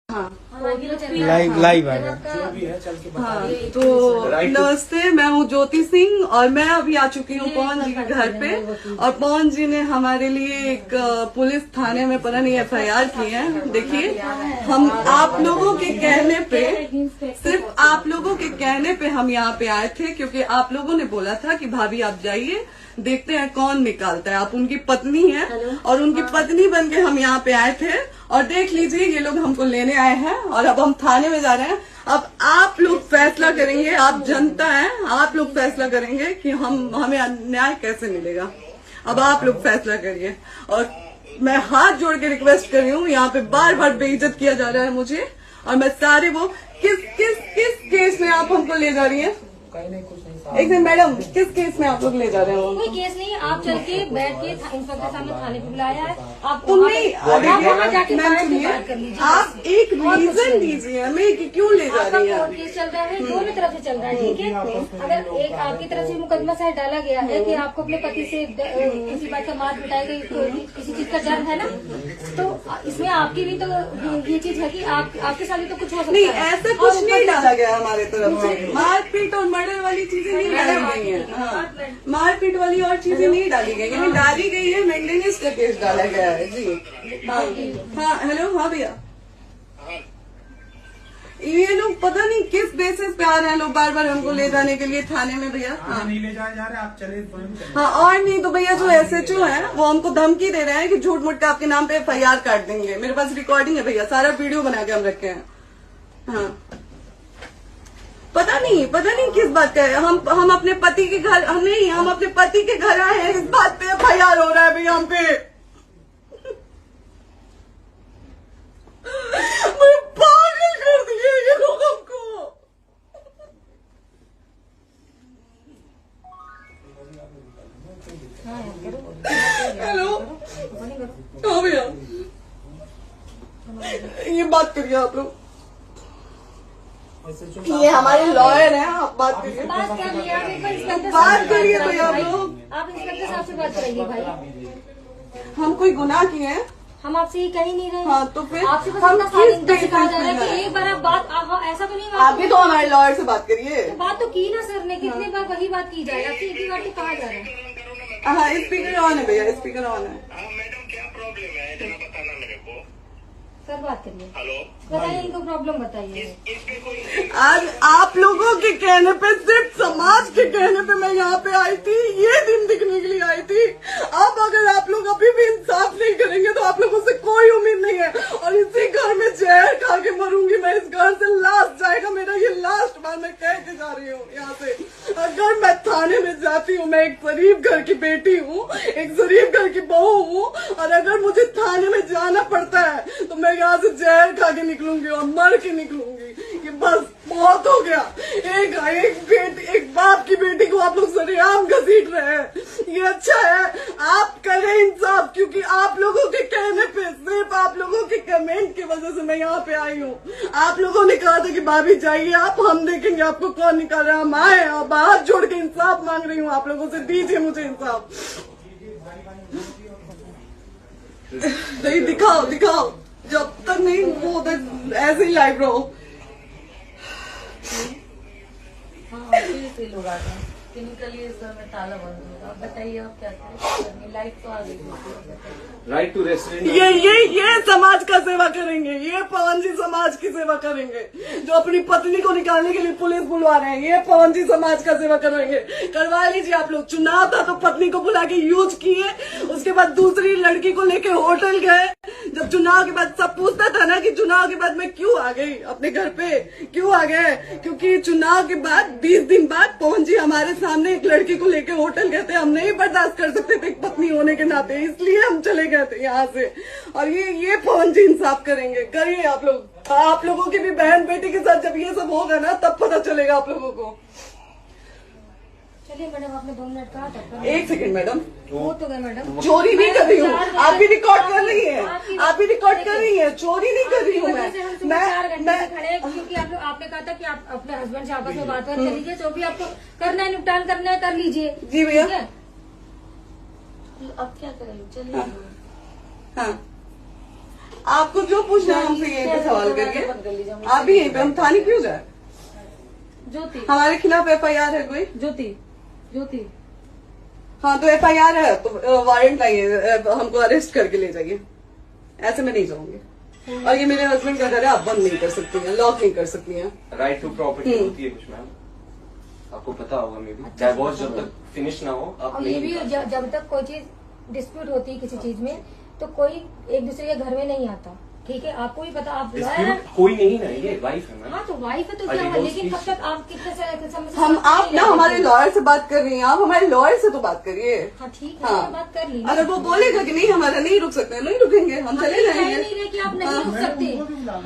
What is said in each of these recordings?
हाँ लाइव आ गया। हाँ तो नमस्ते, मैं हूँ ज्योति सिंह और मैं अभी आ चुकी हूँ पवन जी के घर पे। और पवन जी ने हमारे लिए एक पुलिस थाने में पता नहीं FIR की है। देखिए, हम आप लोगों के कहने पे, सिर्फ आप लोगों के कहने पे हम यहाँ पे आए थे, क्योंकि आप लोगों ने बोला था कि भाभी आप जाइए, देखते हैं कौन निकालता है। आप उनकी पत्नी हैं और उनकी पत्नी बन के हम यहाँ पे आए थे। और देख लीजिए, ये लोग हमको लेने आए हैं और अब हम थाने में जा रहे हैं। अब आप लोग फैसला करेंगे, आप जनता हैं, आप लोग फैसला करेंगे कि हमें न्याय कैसे मिलेगा। अब आप लोग फैसला करिए। और मैं हाथ जोड़ के रिक्वेस्ट कर रही हूँ, यहाँ पे बार बार बेइज्जत किया जा रहा है मुझे। और मैं सारे वो किस केस में आप हमको ले जा रही हैं? एक दिन मैडम, किस केस में आप लोग ले जा रहे हो? कोई केस नहीं, आप चल के बैठ के इंस्पेक्टर साहब ने थाने पे बुलाया है। आप आप एक रीजन दीजिए हमें कि क्यों ले जा रही है। कोर्ट केस चल रहा है, दोनों तरफ से चल रहा है, ठीक है। अगर एक आपकी तरफ से मुकदमा शायद डाला गया है कि आपको अपने पति से किसी बात का मार पिटाई गई, किसी चीज का डर है ना, तो इसमें आपकी भी तो ये चीज है कि आपके साथ भी तो कुछ हो सकता है। नहीं, ऐसा कुछ नहीं डाला गया हमारे तरफ से। मारपीट और मर्डर वाली चीजें नहीं डाली गई है। हाँ, मारपीट वाली और चीजें नहीं डाली गई है। डाली गई है मेंटेनेंस का केस डाला गया है जी। हाँ हेलो, हाँ भैया, ये लोग पता नहीं किस बेसिस पे आ रहे हैं लोग बार बार हमको ले जाने के लिए थाने में भैया। हाँ नहीं ले जाए जा रहे, आप चले। हाँ, और नहीं तो भैया जो SHO है वो हमको धमकी दे रहे हैं कि झूठ मूठ के आपके नाम पे FIR काट देंगे। मेरे पास रिकॉर्डिंग है भैया, सारा वीडियो बना के हम रखे हैं। हाँ, पता नहीं किस बात का है। हम अपने पति के घर, नहीं, हम अपने पति के घर आए हैं, इस बात पे FIR हो रहा है भैया हम पे। पागल कर दिए ये लोग हमको। हेलो, हाँ भैया, ये बात करिए आप लोग। ये हमारे लॉयर हैं, आप बात करिए। बात कर लिया, आप एक बार इंस्पेक्टर बात करिए भैया आप लोग। आप इंस्पेक्टर साहब से बात करेंगे भाई। हम कोई गुनाह किए हैं? हम आपसे ये कह ही नहीं रहे। हाँ तो फिर आपसे बस हम इतना सारी किस इनका सिखाया जा रहा है बेसिस कि पे एक बार आप बात ऐसा तो नहीं आप भी तो हमारे लॉयर से बात करिए। तो बात तो की ना सर ने, कितने बार वही बात की जाए, आपसे एक ही बार तो कहा जा रहा है। हाँ, स्पीकर ऑन है भैया, स्पीकर ऑन है। मैडम क्या प्रॉब्लम है जरा बताना मेरे को। सर बात करिए, हेलो, बताइए इनको प्रॉब्लम बताइए। इसके कोई आज आप लोगों के कहने पे, सिर्फ समाज के कहने पे मैं यहाँ पे आई थी, ये दिन दिखने के लिए आई थी। अब अगर आप लोग अभी भी इंसाफ नहीं करेंगे तो आप लोगों से कोई उम्मीद नहीं है। और इसी घर में जहर खा के मरूंगी मैं। इस घर से लास्ट जाएगा मेरा, ये लास्ट बार मैं कह के जा रही हूँ यहाँ से। अगर मैं थाने में जाती हूँ, मैं एक गरीब घर की बेटी हूँ, एक गरीब घर की बहू हूँ, और अगर मुझे थाने में जाना पड़ता है तो मैं यहाँ से जहर खा के निकलूंगी और मर के निकलूंगी। ये बस बहुत हो गया। एक बाप की बेटी को आप लोग सरेआम घसीट रहे हैं। ये अच्छा है? आप करें इंसाफ, क्योंकि आप लोगों के कहने पे, सिर्फ आप लोगों के कमेंट की वजह से मैं यहाँ पे आई हूँ। आप लोगों ने कहा था कि भाभी जाइए आप, हम देखेंगे आपको कौन निकाल रहा है। हम आए और हाथ जोड़ के इंसाफ मांग रही हूँ आप लोगों से, दीजिए मुझे इंसाफ। नहीं, दिखाओ जब तक नहीं वो ऐसे ही लाइव रहो। लोग आते हैं केमिकली सर में ताला बंद होगा। आप बताइए आप क्या करें, लाइट तो आ गई। राइट टू रेस्टोरेंट, ये समाज का सेवा करेंगे, ये पवन जी समाज की सेवा करेंगे। जो अपनी पत्नी को निकालने के लिए पुलिस बुलवा रहे हैं, ये पवन जी समाज का सेवा करेंगे। करवा लीजिए आप लोग। चुनाव था तो पत्नी को बुला के यूज किए, उसके बाद दूसरी लड़की को लेके होटल गए। जब चुनाव के बाद सब पूछता था ना कि चुनाव के बाद मैं क्यों आ गई अपने घर पे, क्यों आ गए, क्योंकि चुनाव के बाद 20 दिन बाद पवन जी हमारे सामने एक लड़की को लेके होटल गए थे। हम नहीं बर्दाश्त कर सकते थे एक पत्नी होने के नाते, इसलिए हम चले गए थे यहाँ से। और ये पवन जी इंसाफ करेंगे। करिए आप लोग। आप लोगों की भी बहन बेटी के साथ जब ये सब होगा ना, तब पता चलेगा आप लोगों को। चलिए मैडम, आपने 2 मिनट कहा था। एक सेकंड मैडम, वो तो गए मैडम। चोरी नहीं कर रही हूँ, आप भी रिकॉर्ड कर रही हैं, आप भी रिकॉर्ड कर रही हैं। चोरी नहीं कर रही हूँ मैं। 4 घंटे से खड़े, क्योंकि आपने कहा था कि आप अपने हस्बैंड से आपस में बात कर लीजिए, जो भी आपको करना है, निपटान करना है कर लीजिए। जी भैया। अब क्या करें, चलिए। हाँ, आपको जो पूछना है हमसे यहीं पे सवाल करिए। आप भी यहीं पे, हम थाने क्यों जाए? ज्योति, हमारे खिलाफ FIR है कोई? ज्योति हाँ तो FIR है तो वारंट लाइए, हमको अरेस्ट करके ले जाइए। ऐसे में नहीं जाऊंगी। और ये मेरे हस्बैंड का घर है, आप बंद नहीं कर सकती हैं, लॉक नहीं कर सकती हैं। राइट टू प्रॉपर्टी होती है कुछ मैम, आपको पता होगा मे बी। डाइवोर्स जब तक फिनिश ना हो आप और ये नहीं भी निकाल सकते। जब तक कोई चीज डिस्प्यूट होती है किसी चीज में तो कोई एक दूसरे के घर में नहीं आता, ठीक है? आपको भी पता, आप लॉयर हैं। Dispute कोई नहीं ना, ये वाइफ है मैम। हाँ तो वाइफ है तो क्या है, divorce लेकिन की- कब तक आप कितने समय से हम आप ना हमारे लॉयर से बात कर रही हैं, आप हमारे लॉयर से तो बात करिए। हाँ ठीक है, हाँ। बात कर ली। अगर वो बोलेगा कि नहीं हमारा नहीं रुक सकते, नहीं रुकेंगे, हम चले कह जाएंगे। नहीं रहे कि आप नहीं रुक सकते,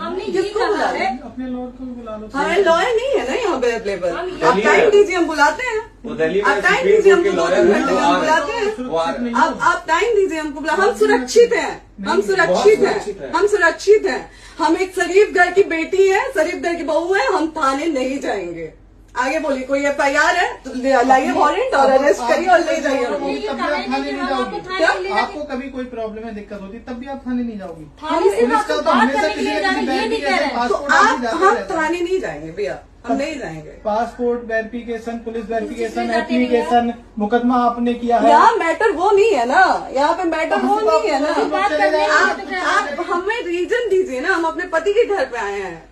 हमने ये किसको बुला कहा रहे? है। अपने लॉर्ड को भी बुला लो। हमारे लॉयर नहीं है ना यहाँ पे अवेलेबल। हम आप दिल्ली टाइम में- दीजिए, हम बुलाते हैं। वो दिल्ली में आप टाइम सुप्रीम दीजिए, कोर्ट के हमको लॉयर दो हैं, घंटे वो में आ बुलाते रहे हैं। हैं, वो आ रहे हैं। आप टाइम दीजिए हमको, हम सुरक्षित हैं, हम सुरक्षित सुरक्षित हैं, हैं। हम सुरक्षित हैं। हम एक शरीफ घर की बेटी है, शरीफ घर की बहू है, हम थाने नहीं जाएंगे। आगे बोलिए, कोई FIR है तो लाइए वारंट और अरेस्ट करिए और ले जाइए हमको। तब भी आप थाने नहीं जाओगी। क्या? आपको कभी कोई प्रॉब्लम है, दिक्कत होती, तब भी आप थाने नहीं जाओगी। थाने से पुलिस बात का तो बात हमेशा करने के किसी लिए न जाना, किसी ये नहीं कह रहे हैं। तो पासपोर्ट आप जाते हम रहते हैं। थाने नहीं जाएंगे भैया, हम नहीं जाएंगे। पासपोर्ट वेरिफिकेशन, पुलिस वेरिफिकेशन, जाते नहीं एप्लीकेशन, मुकदमा आपने किया है। यहाँ मैटर वो नहीं है ना, यहाँ पे मैटर वो नहीं है ना। बात करने के लिए तो क्या? आप हमें रीजन दीजिए ना, हम अपने पति के घर पे आए हैं।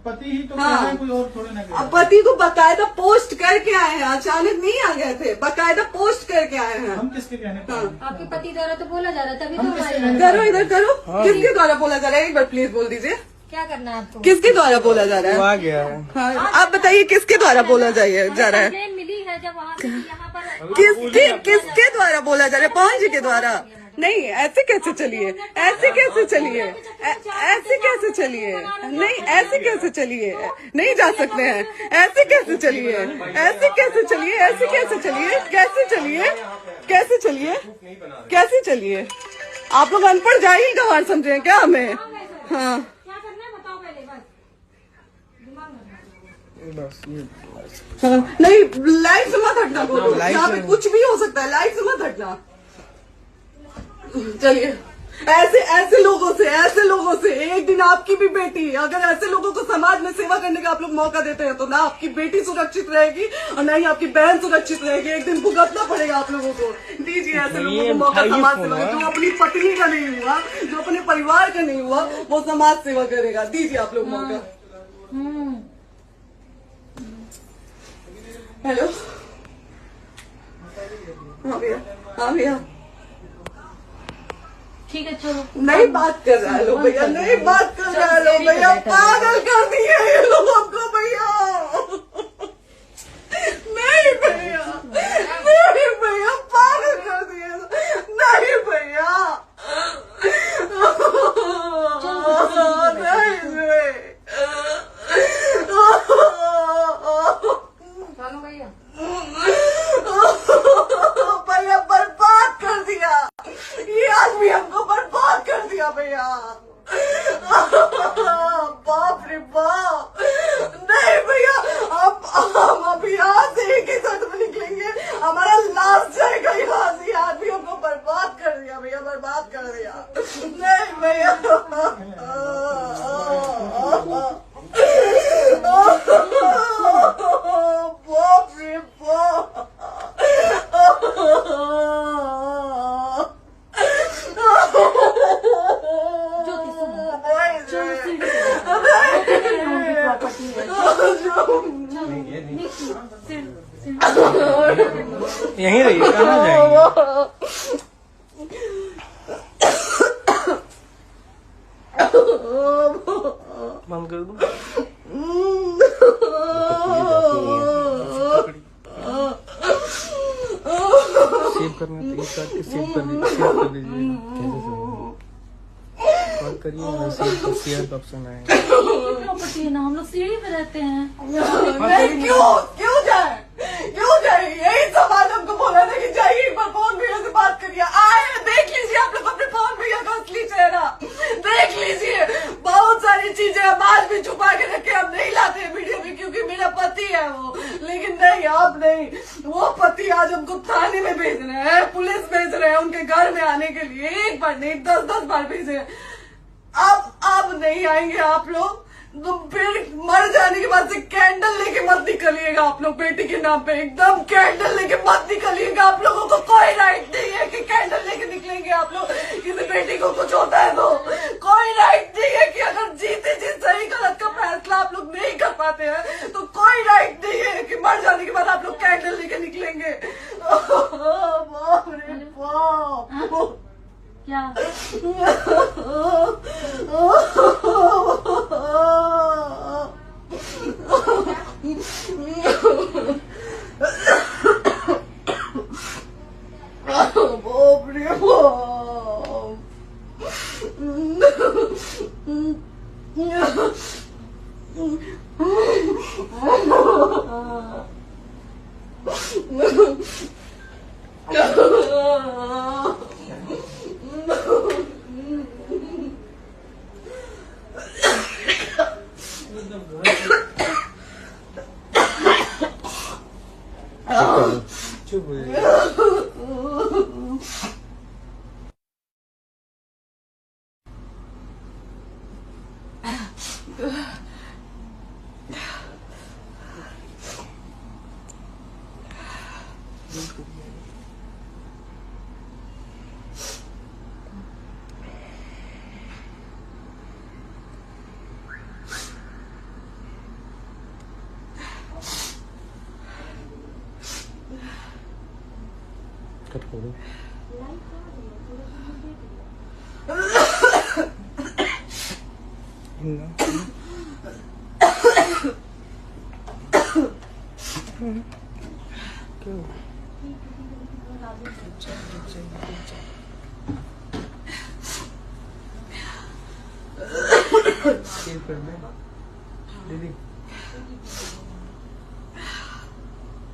पति ही तो हाँ। कह रहे हैं, कोई और थोड़े ना कह रहे अब हैं। पति को बकायदा पोस्ट करके आए हैं, अचानक नहीं आ गए थे, बकायदा पोस्ट करके आए हैं। हम किसके कहने पर आए? आपके पति द्वारा तो बोला जा रहा है, तभी तो हम हमारे किससे यहाँ- करो इधर करो, किसके द्वारा बोला जा रहा है? एक बार प्लीज बोल दीजिए, क्या करना है आपको? किसके द्वारा बोला जा रहा है? आ गया है। हाँ, आप बताइए किसके द्वारा बोला जा रहा है? कंप्लेन मिली है जब वहाँ से यहाँ पर किसके द्वारा बोला जा रहा है? पवन जी के द्वारा? नहीं, ऐसे कैसे चलिए, ऐसे कैसे चलिए, ऐसे कैसे चलिए, नहीं ऐसे कैसे चलिए, नहीं जा सकते हैं, ऐसे कैसे चलिए, ऐसे कैसे चलिए, ऐसे कैसे चलिए, कैसे चलिए, कैसे चलिए, कैसे चलिए? आप लोग अनपढ़ जाहिल गंवार समझे हैं क्या हमें? हाँ क्या करना है बताओ पहले, बस दिमाग लगाओ। हाँ, नहीं लाइफ से मत हटना बोलो, यहाँ पे कुछ भी हो सकता है, लाइफ से मत हटना। चलिए, ऐसे लोगों से एक दिन आपकी भी बेटी, अगर ऐसे लोगों को समाज में सेवा करने का आप लोग मौका देते हैं तो ना आपकी बेटी सुरक्षित रहेगी और ना ही आपकी बहन सुरक्षित रहेगी। एक दिन भुगतना पड़ेगा आप लोगों को। दीजिए ऐसे लोगों को मौका समाज सेवा का, जो अपनी पत्नी का नहीं हुआ, जो अपने परिवार का नहीं हुआ, वो समाज सेवा करेगा। दीजिए आप लोग मौका। हेलो, हाँ भैया, हाँ भैया, ठीक है चलो। नहीं बात कर रहा है लोग भैया, नहीं बात कर रहा है लोग भैया, पागल कर दिए ये लोग हमको भैया। नहीं भैया, नहीं भैया, पागल कर दिए, नहीं भैया, चलो भैया, भैया बर्बाद कर दिया ये आदमी, हमको बर्बाद कर दिया भैया। बाप रे बाप, नहीं भैया, हम अभी यहाँ से एक ही साथ में निकलेंगे, हमारा लास्ट जाएगा यहाँ से। ये आदमी हमको बर्बाद कर दिया भैया, बर्बाद कर दिया। नहीं भैया, बाप रे बाप, ज्योति सुनो, यहीं रहिए, कहाँ जाएंगे? बंद कर दूं? सेव करना तो इस बात सेव कर दीजिए। कॉल करिए, सेव शेयर का ऑप्शन आएगा। प्रॉपर्टी है ना, हम लोग सीढ़ी पे रहते हैं। नहीं, क्यों जाए? यही सवाल हमको बोला था कि जाइए एक बार फोन भैया से बात करिए। आए, देख लीजिए आप लोग अपने फोन भैया का असली चेहरा, देख लीजिए। बहुत सारी चीजें हम आज भी छुपा के रखे, हम नहीं लाते हैं वीडियो में क्योंकि मेरा पति है वो, लेकिन नहीं, आप नहीं। वो पति आज हमको थाने में भेज रहे हैं, पुलिस भेज रहे हैं उनके घर में आने के लिए, एक बार नहीं 10-10 बार भेजे। अब नहीं आएंगे आप लोग, तो फिर मर जाने के बाद से कैंडल लेके मत निकलिएगा आप लोग बेटी के नाम पे, एकदम कैंडल लेके मत निकलिएगा। आप लोगों को कोई राइट नहीं है कि कैंडल लेके निकलेंगे आप लोग। किसी बेटी को कुछ होता है तो कोई राइट नहीं है कि अगर जीते जी सही गलत का फैसला आप लोग नहीं कर पाते हैं तो कोई राइट नहीं है कि मर जाने के बाद आप लोग कैंडल लेके निकलेंगे। बाप रे बाप, क्या बाप रे चुप हो जाइए। कट करो। दीदी